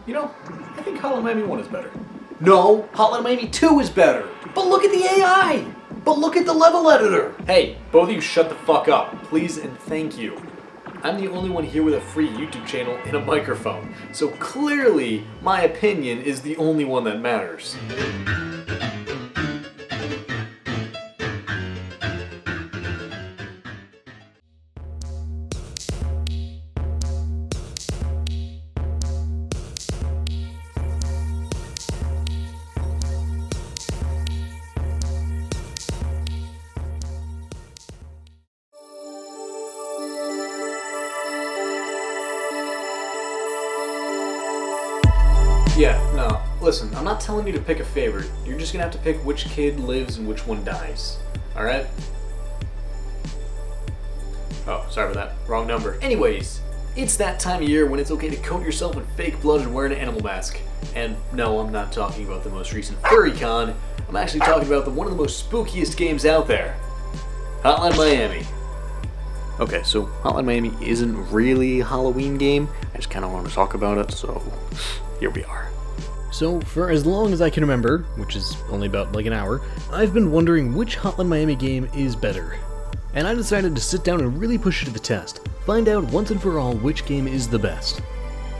You know, I think Hotline Miami 1 is better. No, Hotline Miami 2 is better. But look at the AI. But look at the level editor. Hey, both of you shut the fuck up, please and thank you. I'm the only one here with a free YouTube channel and a microphone, so clearly my opinion is the only one that matters. Yeah, no, listen, I'm not telling you to pick a favorite. You're just gonna have to pick which kid lives and which one dies. Alright? Oh, sorry about that. Wrong number. Anyways, it's that time of year when it's okay to coat yourself in fake blood and wear an animal mask. And no, I'm not talking about the most recent FurryCon. I'm actually talking about one of the most spookiest games out there. Hotline Miami. Okay, so Hotline Miami isn't really a Halloween game. I just kind of want to talk about it, so here we are. So, for as long as I can remember, which is only about like an hour, I've been wondering which Hotline Miami game is better. And I decided to sit down and really push it to the test, find out once and for all which game is the best.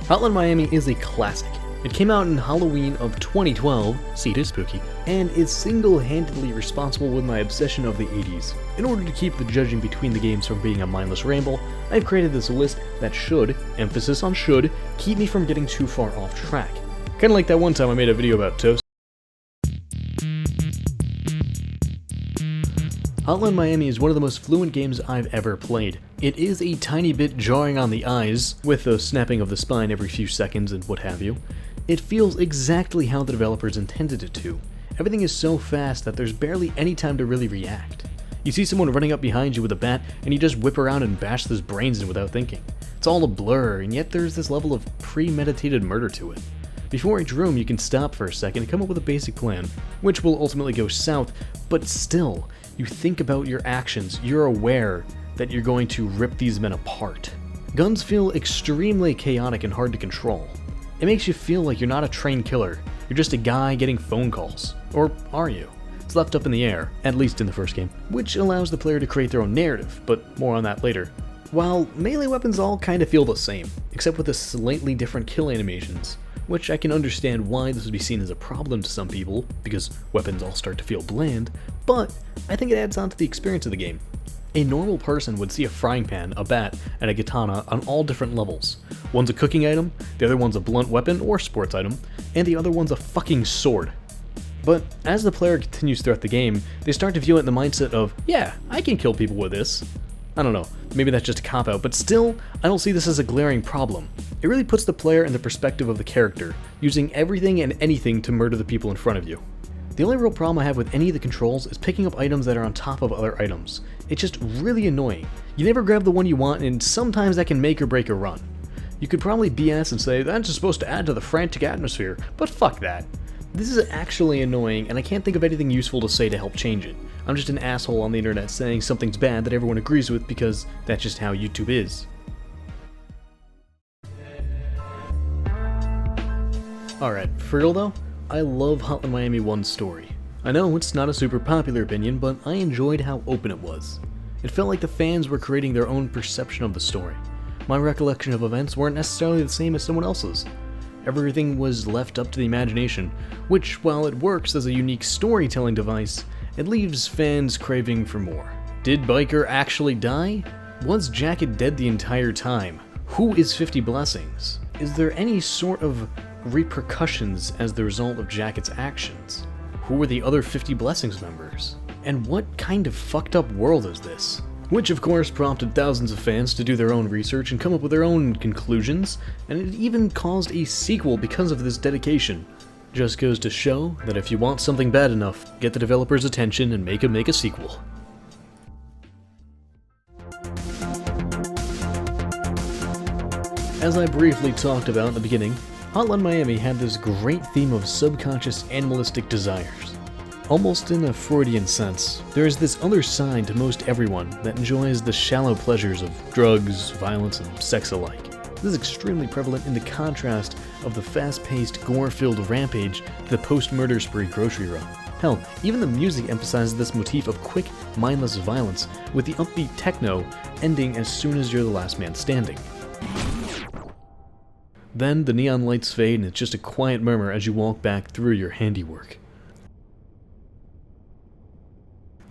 Hotline Miami is a classic. It came out in Halloween of 2012, see it is spooky, and is single-handedly responsible with my obsession of the 80s. In order to keep the judging between the games from being a mindless ramble, I've created this list that should, emphasis on should, keep me from getting too far off track. Kinda like that one time I made a video about toast. Hotline Miami is one of the most fluent games I've ever played. It is a tiny bit jarring on the eyes, with the snapping of the spine every few seconds and what have you. It feels exactly how the developers intended it to. Everything is so fast that there's barely any time to really react. You see someone running up behind you with a bat, and you just whip around and bash his brains in without thinking. It's all a blur, and yet there's this level of premeditated murder to it. Before each room, you can stop for a second and come up with a basic plan, which will ultimately go south, but still, you think about your actions, you're aware that you're going to rip these men apart. Guns feel extremely chaotic and hard to control. It makes you feel like you're not a trained killer, you're just a guy getting phone calls. Or are you? It's left up in the air, at least in the first game, which allows the player to create their own narrative, but more on that later. While melee weapons all kind of feel the same, except with the slightly different kill animations, which I can understand why this would be seen as a problem to some people, because weapons all start to feel bland, but I think it adds on to the experience of the game. A normal person would see a frying pan, a bat, and a katana on all different levels. One's a cooking item, the other one's a blunt weapon or sports item, and the other one's a fucking sword. But as the player continues throughout the game, they start to view it in the mindset of, yeah, I can kill people with this. I don't know, maybe that's just a cop-out, but still, I don't see this as a glaring problem. It really puts the player in the perspective of the character, using everything and anything to murder the people in front of you. The only real problem I have with any of the controls is picking up items that are on top of other items. It's just really annoying. You never grab the one you want, and sometimes that can make or break a run. You could probably BS and say, that's just supposed to add to the frantic atmosphere, but fuck that. This is actually annoying, and I can't think of anything useful to say to help change it. I'm just an asshole on the internet saying something's bad that everyone agrees with because that's just how YouTube is. Alright, for real though, I love Hotline Miami 1's story. I know it's not a super popular opinion, but I enjoyed how open it was. It felt like the fans were creating their own perception of the story. My recollection of events weren't necessarily the same as someone else's. Everything was left up to the imagination, which, while it works as a unique storytelling device, it leaves fans craving for more. Did Biker actually die? Was Jacket dead the entire time? Who is 50 Blessings? Is there any sort of repercussions as the result of Jacket's actions? Who were the other 50 Blessings members? And what kind of fucked up world is this? Which of course prompted thousands of fans to do their own research and come up with their own conclusions, and it even caused a sequel because of this dedication. Just goes to show that if you want something bad enough, get the developer's attention and make a sequel. As I briefly talked about in the beginning, Hotline Miami had this great theme of subconscious animalistic desires. Almost in a Freudian sense, there is this other side to most everyone that enjoys the shallow pleasures of drugs, violence, and sex alike. This is extremely prevalent in the contrast of the fast-paced, gore-filled rampage to the post-murder spree grocery run. Hell, even the music emphasizes this motif of quick, mindless violence, with the upbeat techno ending as soon as you're the last man standing. Then the neon lights fade and it's just a quiet murmur as you walk back through your handiwork.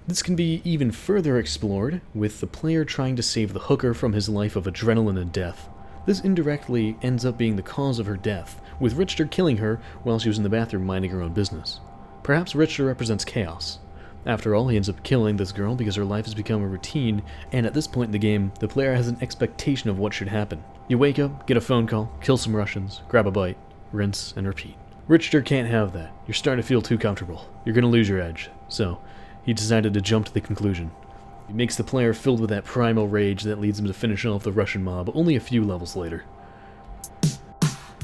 This can be even further explored with the player trying to save the hooker from his life of adrenaline and death. This indirectly ends up being the cause of her death, with Richter killing her while she was in the bathroom minding her own business. Perhaps Richter represents chaos. After all, he ends up killing this girl because her life has become a routine, and at this point in the game, the player has an expectation of what should happen. You wake up, get a phone call, kill some Russians, grab a bite, rinse, and repeat. Richter can't have that. You're starting to feel too comfortable. You're gonna lose your edge. So, he decided to jump to the conclusion. He makes the player filled with that primal rage that leads him to finish off the Russian mob only a few levels later.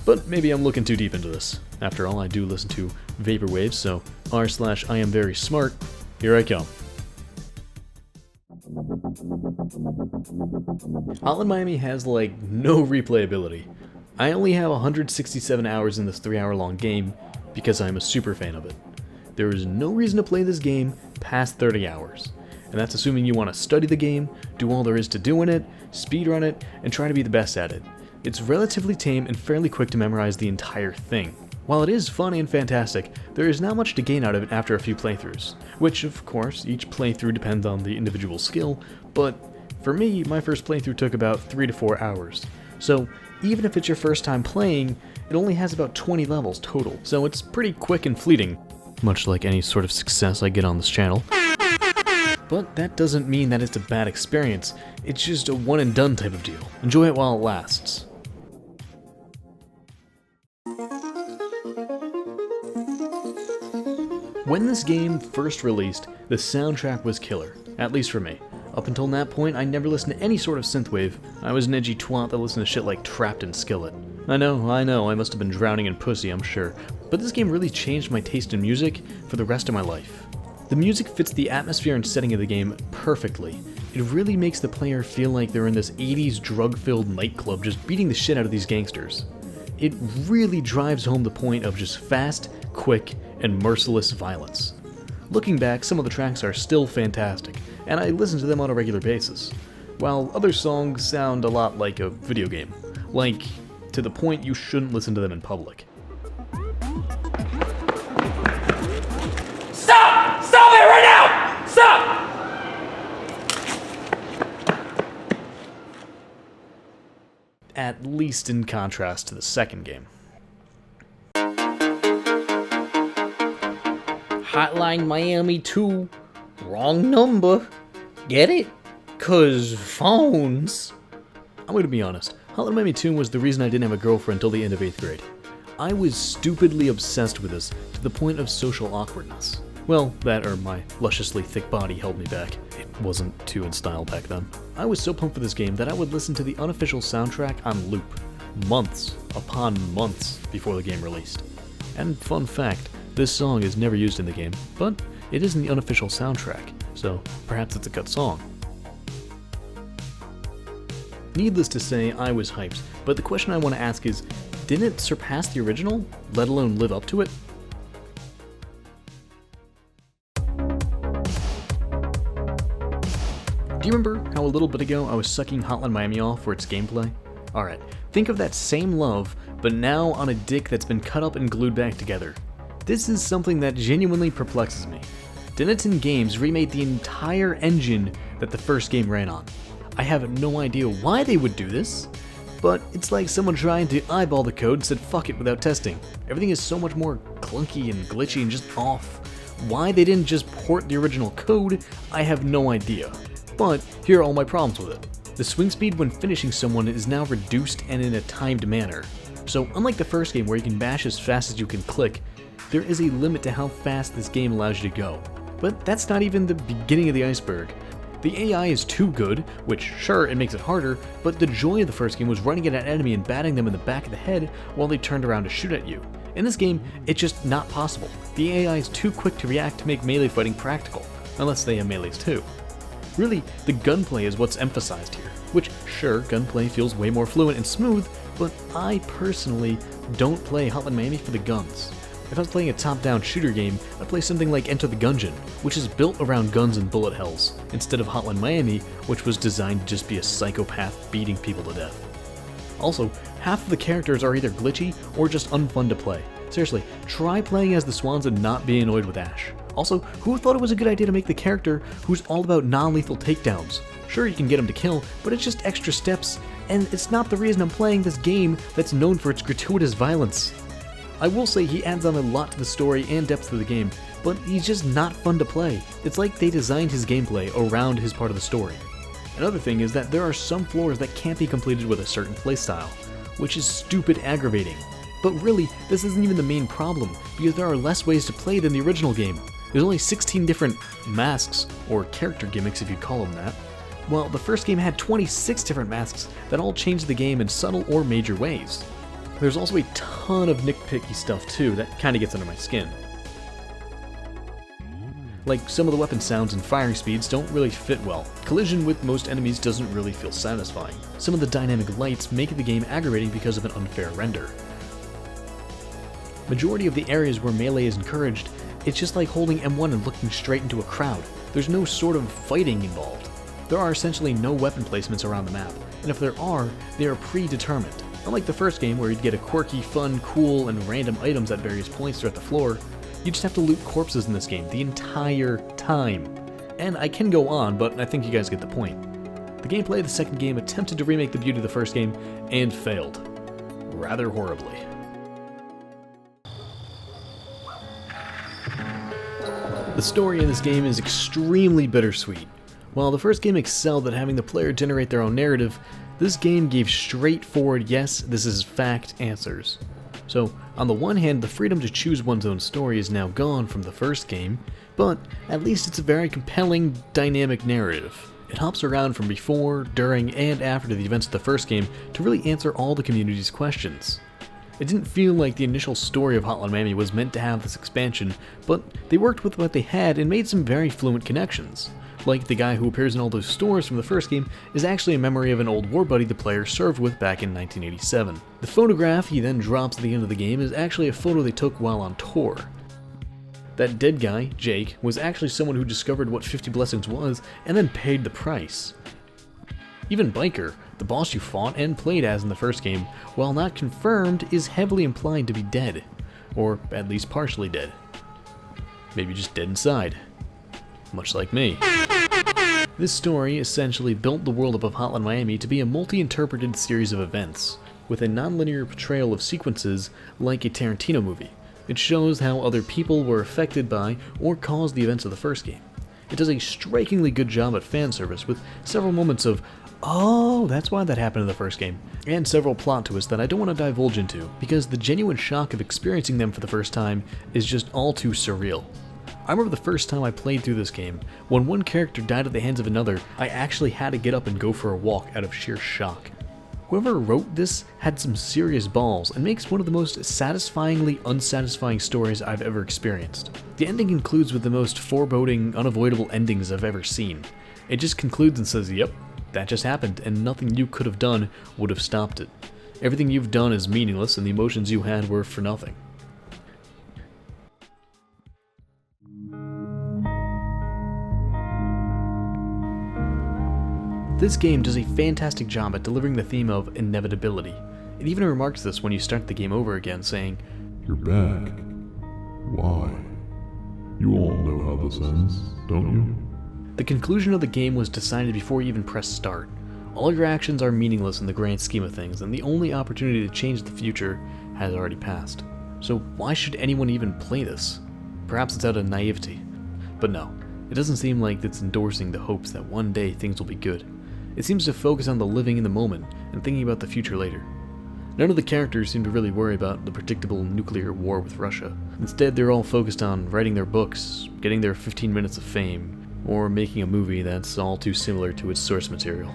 But maybe I'm looking too deep into this. After all, I do listen to Vaporwave, so r/I am very smart. Here I come. Hotline Miami has like no replayability. I only have 167 hours in this 3-hour-long game because I'm a super fan of it. There is no reason to play this game past 30 hours. And that's assuming you want to study the game, do all there is to do in it, speedrun it, and try to be the best at it. It's relatively tame and fairly quick to memorize the entire thing. While it is funny and fantastic, there is not much to gain out of it after a few playthroughs, which of course each playthrough depends on the individual skill, but for me, my first playthrough took about 3 to 4 hours. So even if it's your first time playing, it only has about 20 levels total, so it's pretty quick and fleeting, much like any sort of success I get on this channel. But that doesn't mean that it's a bad experience, it's just a one and done type of deal. Enjoy it while it lasts. When this game first released, the soundtrack was killer, at least for me. Up until that point, I never listened to any sort of synthwave. I was an edgy twat that listened to shit like Trapped and Skillet. I know, I must have been drowning in pussy, I'm sure. But this game really changed my taste in music for the rest of my life. The music fits the atmosphere and setting of the game perfectly. It really makes the player feel like they're in this 80s drug-filled nightclub just beating the shit out of these gangsters. It really drives home the point of just fast, quick, and merciless violence. Looking back, some of the tracks are still fantastic, and I listen to them on a regular basis, while other songs sound a lot like a video game, like to the point you shouldn't listen to them in public. Stop! Stop it right now! Stop! At least in contrast to the second game. Hotline Miami 2. Wrong number. Get it? 'Cause phones. I'm gonna be honest, Hotline Miami 2 was the reason I didn't have a girlfriend until the end of 8th grade. I was stupidly obsessed with this to the point of social awkwardness. Well, that or my lusciously thick body held me back. It wasn't too in style back then. I was so pumped for this game that I would listen to the unofficial soundtrack on loop, months upon months before the game released. And fun fact, this song is never used in the game, but it is in the unofficial soundtrack, so perhaps it's a cut song. Needless to say, I was hyped, but the question I want to ask is, didn't it surpass the original, let alone live up to it? Do you remember how a little bit ago I was sucking Hotline Miami off for its gameplay? Alright, think of that same love, but now on a dick that's been cut up and glued back together. This is something that genuinely perplexes me. Denton Games remade the entire engine that the first game ran on. I have no idea why they would do this, but it's like someone trying to eyeball the code and said fuck it without testing. Everything is so much more clunky and glitchy and just off. Why they didn't just port the original code, I have no idea. But here are all my problems with it. The swing speed when finishing someone is now reduced and in a timed manner. So unlike the first game where you can bash as fast as you can click, there is a limit to how fast this game allows you to go. But that's not even the beginning of the iceberg. The AI is too good, which sure, it makes it harder, but the joy of the first game was running at an enemy and batting them in the back of the head while they turned around to shoot at you. In this game, it's just not possible. The AI is too quick to react to make melee fighting practical, unless they have melees too. Really, the gunplay is what's emphasized here, which, sure, gunplay feels way more fluent and smooth, but I personally don't play Hotline Miami for the guns. If I was playing a top-down shooter game, I'd play something like Enter the Gungeon, which is built around guns and bullet hells, instead of Hotline Miami, which was designed to just be a psychopath beating people to death. Also, half of the characters are either glitchy or just unfun to play. Seriously, try playing as the Swans and not be annoyed with Ash. Also, who thought it was a good idea to make the character who's all about non-lethal takedowns? Sure, you can get him to kill, but it's just extra steps, and it's not the reason I'm playing this game that's known for its gratuitous violence. I will say he adds on a lot to the story and depth of the game, but he's just not fun to play. It's like they designed his gameplay around his part of the story. Another thing is that there are some floors that can't be completed with a certain playstyle, which is stupid aggravating. But really, this isn't even the main problem, because there are less ways to play than the original game. There's only 16 different masks, or character gimmicks if you'd call them that, while the first game had 26 different masks that all changed the game in subtle or major ways. There's also a ton of nitpicky stuff too that kinda gets under my skin. Like, some of the weapon sounds and firing speeds don't really fit well. Collision with most enemies doesn't really feel satisfying. Some of the dynamic lights make the game aggravating because of an unfair render. Majority of the areas where melee is encouraged, it's just like holding M1 and looking straight into a crowd. There's no sort of fighting involved. There are essentially no weapon placements around the map, and if there are, they are predetermined. Unlike the first game where you'd get a quirky, fun, cool, and random items at various points throughout the floor, you just have to loot corpses in this game the entire time. And I can go on, but I think you guys get the point. The gameplay of the second game attempted to remake the beauty of the first game, and failed. Rather horribly. The story in this game is extremely bittersweet. While the first game excelled at having the player generate their own narrative, this game gave straightforward yes, this is fact answers. So, on the one hand, the freedom to choose one's own story is now gone from the first game, but at least it's a very compelling, dynamic narrative. It hops around from before, during, and after the events of the first game to really answer all the community's questions. It didn't feel like the initial story of Hotline Miami was meant to have this expansion, but they worked with what they had and made some very fluent connections. Like the guy who appears in all those stores from the first game is actually a memory of an old war buddy the player served with back in 1987. The photograph he then drops at the end of the game is actually a photo they took while on tour. That dead guy, Jake, was actually someone who discovered what 50 Blessings was and then paid the price. Even Biker, the boss you fought and played as in the first game, while not confirmed, is heavily implied to be dead. Or at least partially dead. Maybe just dead inside. Much like me. This story essentially built the world up of Hotline Miami to be a multi-interpreted series of events, with a non-linear portrayal of sequences like a Tarantino movie. It shows how other people were affected by or caused the events of the first game. It does a strikingly good job at fan service, with several moments of, oh, that's why that happened in the first game, and several plot twists that I don't want to divulge into, because the genuine shock of experiencing them for the first time is just all too surreal. I remember the first time I played through this game, when one character died at the hands of another, I actually had to get up and go for a walk out of sheer shock. Whoever wrote this had some serious balls and makes one of the most satisfyingly unsatisfying stories I've ever experienced. The ending concludes with the most foreboding, unavoidable endings I've ever seen. It just concludes and says, yep, that just happened, and nothing you could have done would have stopped it. Everything you've done is meaningless, and the emotions you had were for nothing. This game does a fantastic job at delivering the theme of inevitability. It even remarks this when you start the game over again, saying, "You're back. Why? You all know how this ends, don't you?" The conclusion of the game was decided before you even press start. All your actions are meaningless in the grand scheme of things, and the only opportunity to change the future has already passed. So why should anyone even play this? Perhaps it's out of naivety. But no, it doesn't seem like it's endorsing the hopes that one day things will be good. It seems to focus on the living in the moment and thinking about the future later. None of the characters seem to really worry about the predictable nuclear war with Russia. Instead, they're all focused on writing their books, getting their 15 minutes of fame, or making a movie that's all too similar to its source material.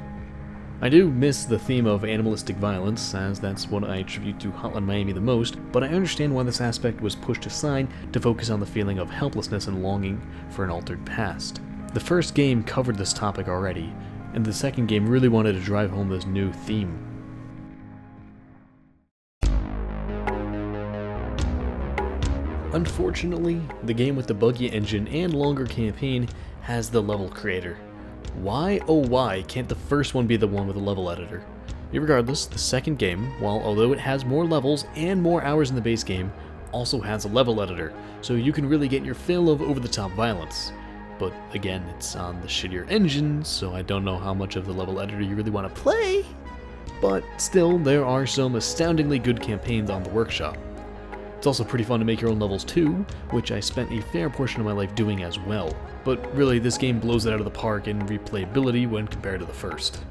I do miss the theme of animalistic violence, as that's what I attribute to Hotline Miami the most, but I understand why this aspect was pushed aside to focus on the feeling of helplessness and longing for an altered past. The first game covered this topic already, and the second game really wanted to drive home this new theme. Unfortunately, the game with the buggy engine and longer campaign has the level creator. Why, oh why, can't the first one be the one with the level editor? Regardless, the second game, although it has more levels and more hours in the base game, also has a level editor, so you can really get your fill of over-the-top violence. But again, it's on the shittier engine, so I don't know how much of the level editor you really want to play. But still, there are some astoundingly good campaigns on the workshop. It's also pretty fun to make your own levels too, which I spent a fair portion of my life doing as well. But really, this game blows it out of the park in replayability when compared to the first.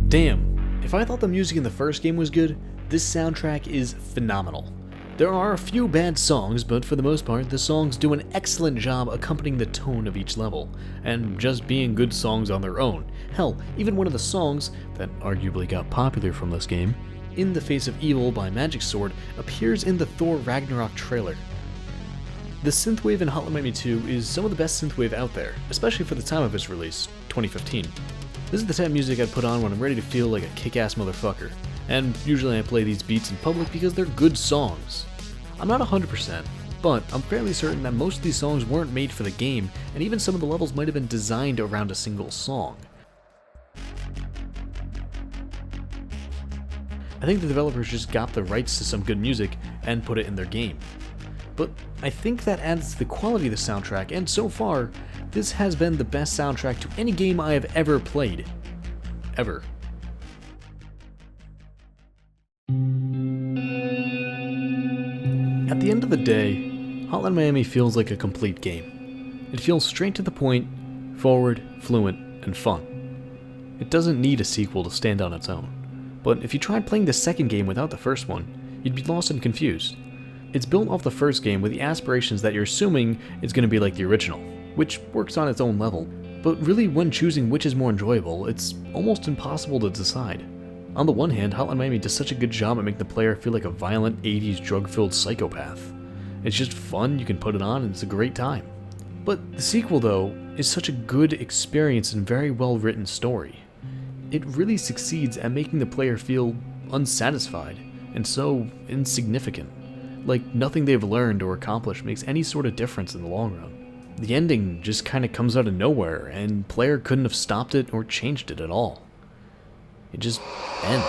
Damn, if I thought the music in the first game was good, this soundtrack is phenomenal. There are a few bad songs, but for the most part, the songs do an excellent job accompanying the tone of each level, and just being good songs on their own. Hell, even one of the songs that arguably got popular from this game, In the Face of Evil by Magic Sword, appears in the Thor Ragnarok trailer. The synthwave in Hotline Miami 2 is some of the best synthwave out there, especially for the time of its release, 2015. This is the type of music I'd put on when I'm ready to feel like a kick-ass motherfucker, and usually I play these beats in public because they're good songs. I'm not 100%, but I'm fairly certain that most of these songs weren't made for the game, and even some of the levels might have been designed around a single song. I think the developers just got the rights to some good music and put it in their game. But I think that adds to the quality of the soundtrack, and so far, this has been the best soundtrack to any game I have ever played. Ever. At the end of the day, Hotline Miami feels like a complete game. It feels straight to the point, forward, fluent, and fun. It doesn't need a sequel to stand on its own. But if you tried playing the second game without the first one, you'd be lost and confused. It's built off the first game with the aspirations that you're assuming it's going to be like the original, which works on its own level, but really when choosing which is more enjoyable, it's almost impossible to decide. On the one hand, Hotline Miami does such a good job at making the player feel like a violent 80s drug-filled psychopath. It's just fun, you can put it on, and it's a great time. But the sequel, though, is such a good experience and very well-written story. It really succeeds at making the player feel unsatisfied, and so insignificant. Like nothing they've learned or accomplished makes any sort of difference in the long run. The ending just kinda comes out of nowhere, and player couldn't have stopped it or changed it at all. It just ends.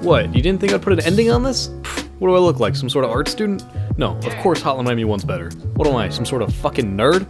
What, you didn't think I'd put an ending on this? What do I look like, some sort of art student? No, of course Hotline Miami 1's better. What am I, some sort of fucking nerd?